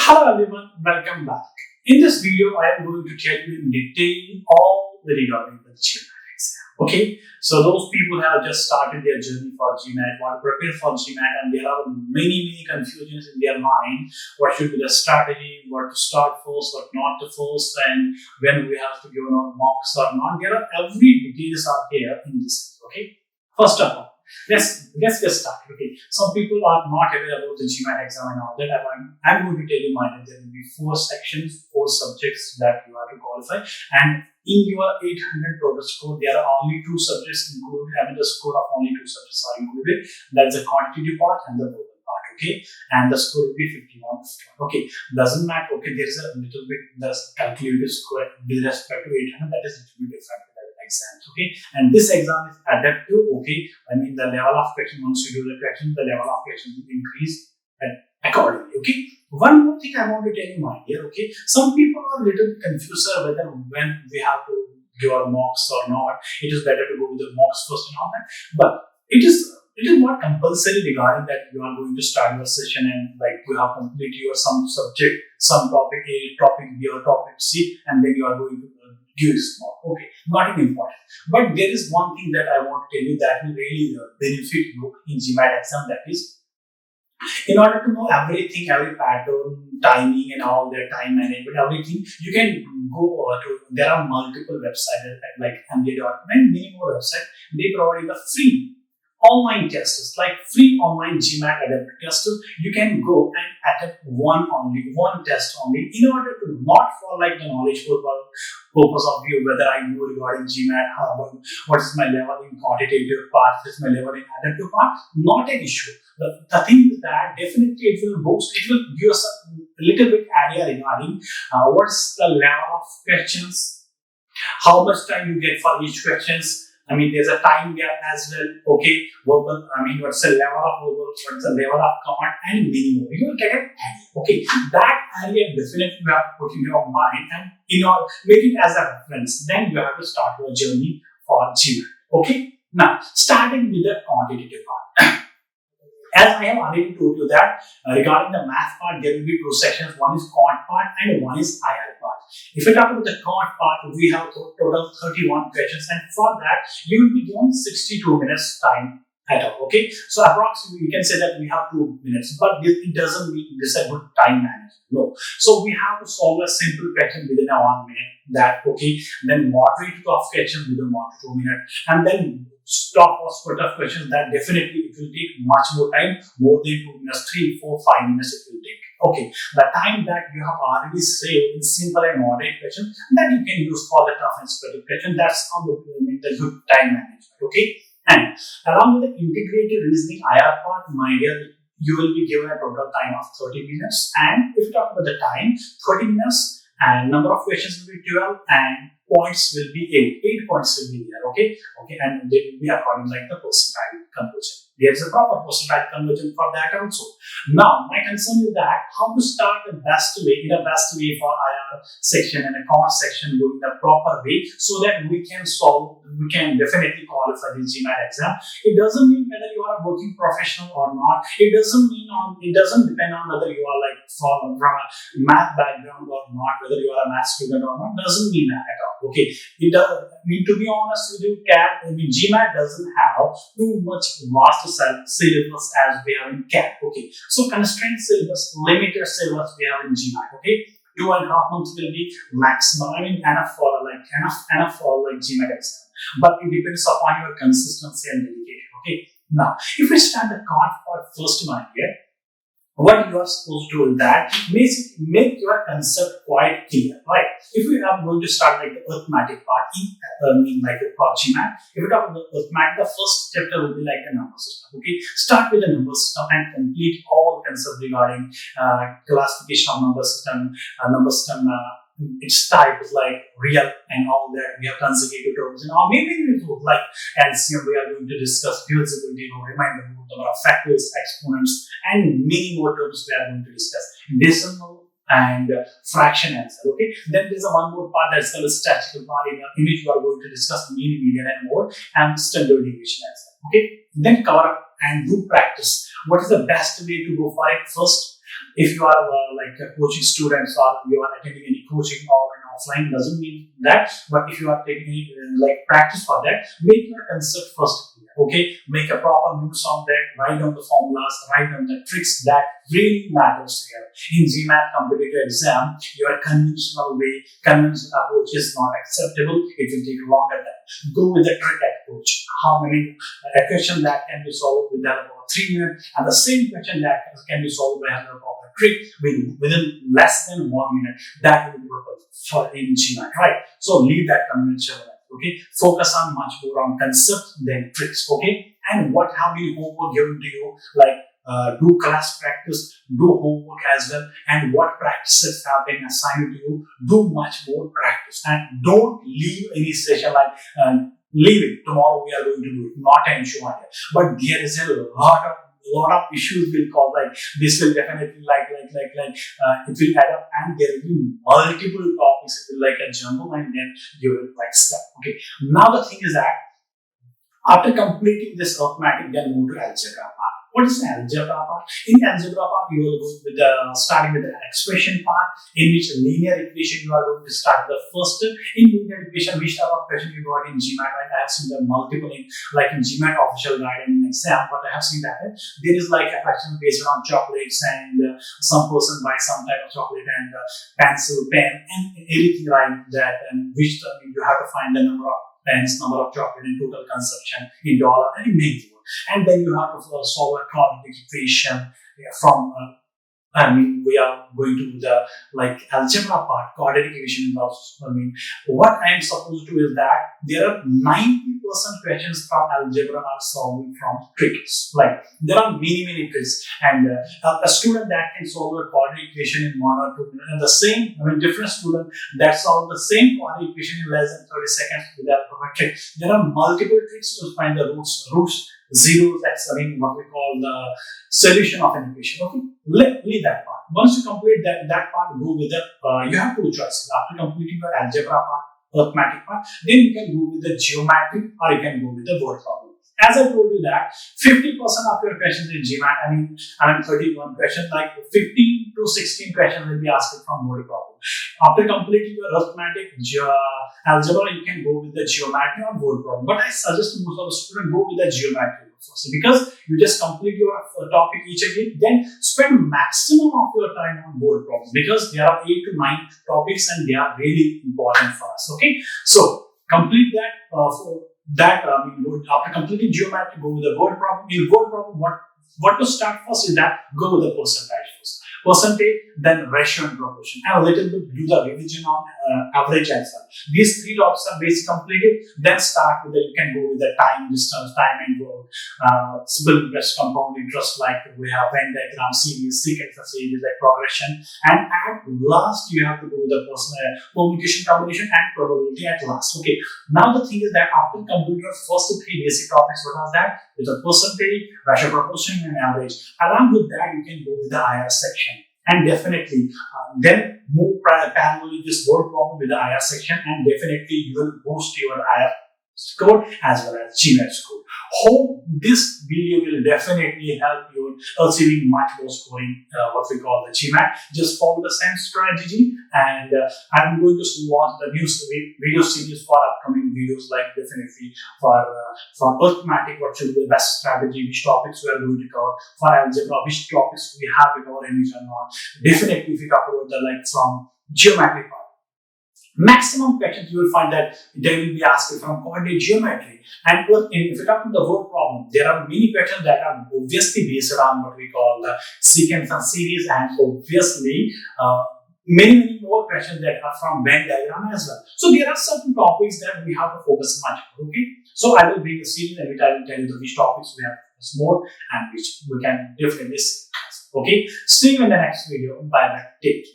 Hello everyone, welcome back. In this video, I am going to tell you in detail all the regarding the GMAT exam. Okay, so those people have just started their journey for GMAT, want to prepare for GMAT, and there are many confusions in their mind. What should be the strategy? What to start first? What not to first? And when we have to give our marks or not? There are every details are here in this. Okay, first of all. Let's get started. Okay, some people are not aware about the GMAT exam and all that. I'm going to tell you mine. There will be 4 sections, 4 subjects that you have to qualify, and in your 800 total score, there are only 2 subjects included. I mean, the score of only 2 subjects are included. That's the quantitative part and the verbal part. Okay, and the score will be 51. Okay, doesn't matter. Okay, there is a little bit the calculated score with respect to 800. That is a little bit different. Exams, okay, and this exam is adaptive. Okay, I mean the level of question, once you do the question, the level of question will increase accordingly. Okay, one more thing I want to tell you, my dear. Okay, some people are a little confused whether when we have to give our mocks or not. It is better to go with the mocks first and all that, but it is not compulsory regarding that you are going to start your session and like you have completed your some subject, some topic A, topic B or topic C, and then you are going to give this mark. Okay, not important. But there is one thing that I want to tell you that will really benefit you in GMAT exam. That is, in order to know everything, every pattern, timing, and all that time management, everything, you can go to. There are multiple websites like MBA.com and many more websites. They provide the free online tests, like free online GMAT adaptive tests. You can go and attempt one test only, in order to not for like the knowledge purpose of you, whether I know regarding GMAT, what is my level in quantitative part, what is my level in adaptive part, not an issue. The thing is that definitely it will give us a little bit idea regarding what's the level of questions, how much time you get for each questions. I mean, there's a time gap as well. Okay, verbal. I mean, what's the level of verbal? What's the level of command? And many more. You will get an idea. Okay, that idea definitely you have to put in your mind and make it as a reference. Then you have to start your journey for GMAT. Okay, now starting with the quantitative part. As I have already told you that regarding the math part, there will be 2 sections. One is quant part and one is IR part. If we talk about the quant part, we have total 31 questions, and for that you will be given 62 minutes time at all. Okay, so approximately we can say that we have 2 minutes, but it doesn't mean this is a good time management. No, so we have to solve a simple question within a 1 minute. That okay, then moderate tough question within 1 to 2 minutes, and then stop or split of questions. That definitely it will take much more time, more than 2 minutes, 3, 4, 5 minutes it will take. Okay, the time that you have already saved in simple and moderate questions that you can use for the tough and split question. That's how the good time management. Okay, and along with the integrated reasoning IR part, my dear, you will be given a total time of 30 minutes. And if you talk about the time, 30 minutes, and number of questions will be 12, and points will be 8. 8 points will be there. Okay, and they will be according like the percentile conversion. There is a proper percentile conversion for that also. Now, my concern is that how to start the best way for IR section and account section going the proper way, so that we can definitely qualify the GMAT exam. It doesn't mean whether you are a working professional or not. It doesn't depend on whether you are like from a math background or not, whether you are a math student or not. Doesn't mean that at all. Okay, it does. I mean, to be honest with you, GMAT doesn't have too much vast syllabus as we have in CAT. Okay, so constrained syllabus, limited syllabus we have in GMAT. Okay, 2.5 months will be maximum. I mean, enough for GMAT exam. But it depends upon your consistency and dedication. Okay, now if we start the quant part first, my dear, what you are supposed to do is that make your concept quite clear, right? If we are going to start like the arithmetic part, like the GMAT, if we talk about the arithmetic, the first chapter will be like the number system. Okay, start with the number system and complete all concepts regarding classification of number system. Its type is like real and all that. We have consecutive terms and all. Maybe it would like LCM. We are going to discuss divisibility, remainder root, number of factors, exponents, and many more terms we are going to discuss. Decimal and fraction answer. Okay. Then there's one more part that's called a statistical part in which we are going to discuss mean, median, and more, and standard deviation answer. Okay. Then cover up and do practice. What is the best way to go for it? First, If you are coaching students or you are attending any coaching online offline, doesn't mean that. But if you are taking any, practice for that, make your concept first clear. Okay, make a proper notes on that, write down the formulas, write down the tricks that really matters here. In GMAT competitive exam, your conventional way, conventional approach is not acceptable. It will take longer time. Go with the trick approach. How many a question that can be solved within about 3 minutes, and the same question that can be solved by having a proper trick within less than 1 minute. That will be proper for in GMAT, right? So leave that conventional. Okay, focus on much more on concept than tricks. Okay, and what have you homework given to you? Do class practice, do homework as well, and what practices have been assigned to you, do much more practice, and don't leave any session leave it, tomorrow we are going to do it, not an issue matter. But there is a lot of issues will cause, this will definitely it will add up, and there will be multiple topics. It will a jumble, and then you will step. Okay, now the thing is that after completing this arithmetic, then move to algebra part. What is the algebra part? In the algebra part, you will go with starting with the expression part, in which linear equation you are going to start the first. In linear equation, which type of question you got in GMAT? Right? I have seen the multiple in GMAT official guide and exam, but I have seen that there is a question based on chocolates, and some person buys some type of chocolate and pencil, pen, and everything like that, and which you have to find the number of pens, number of chocolate, and total consumption in dollar, and many more. And then you have to solve a quadratic equation from we are going to the algebra part. Quadratic equation involves, what I am supposed to is that there are 90% questions from algebra are solved from tricks. There are many tricks, and a student that can solve a quadratic equation in 1 or 2 minutes, and the same, different student that solve the same quadratic equation in less than 30 seconds without a trick. There are multiple tricks to find the roots, zeros, that's what we call the solution of an equation. Okay, leave that part. Once you complete that part, go with the you have two choices. After completing your algebra part, arithmetic part, then you can go with the geometry, or you can go with the word problem. As I told you that 50% of your questions in GMAT, 31 questions, 15 to 16 questions will be asked from word problem. After completing your arithmetic, algebra, you can go with the geometry or word problem. But I suggest most of the students go with the geometry first, because you just complete your topic each again, then spend maximum of your time on word problem, because there are 8 to 9 topics and they are really important for us. Okay, so complete that. After completing geometry, go with the word problem. In word problem, what to start first is that go with the percentage first. Percentage, then ratio and proportion, and a little bit do the revision on average as well. These 3 topics are basically completed. Then start with you can go with the time, distance, time and work, simple interest, compound interest, we have Venn diagram, series, secant series, progression, and at last you have to do the permutation, combination, and probability at last. Okay. Now the thing is that after completing your first 3 basic topics, what was that? With the percentage, ratio, proportion, and average. Along with that, you can go with the IR section. And definitely, then move parallelly this word problem with the IR section, and definitely you will boost your IR score as well as GMAT score. Hope this video will definitely help you achieving much more scoring, what we call the GMAT. Just follow the same strategy, and I'm going to watch the new video series for upcoming videos, definitely for arithmetic, what should be the best strategy, which topics we are going to cover, for algebra, which topics we have to cover and which are not. Definitely, if we talk about the from geometry part, maximum questions you will find that they will be asked from coordinate geometry. And if you talk about the word problem, there are many questions that are obviously based on what we call the sequence and series, and obviously many more questions that are from Venn diagram as well. So there are certain topics that we have to focus much more. Okay, so I will bring a series and I will tell you which topics we have to focus more and which we can definitely discuss. Okay, see you in the next video. Bye bye. Take care.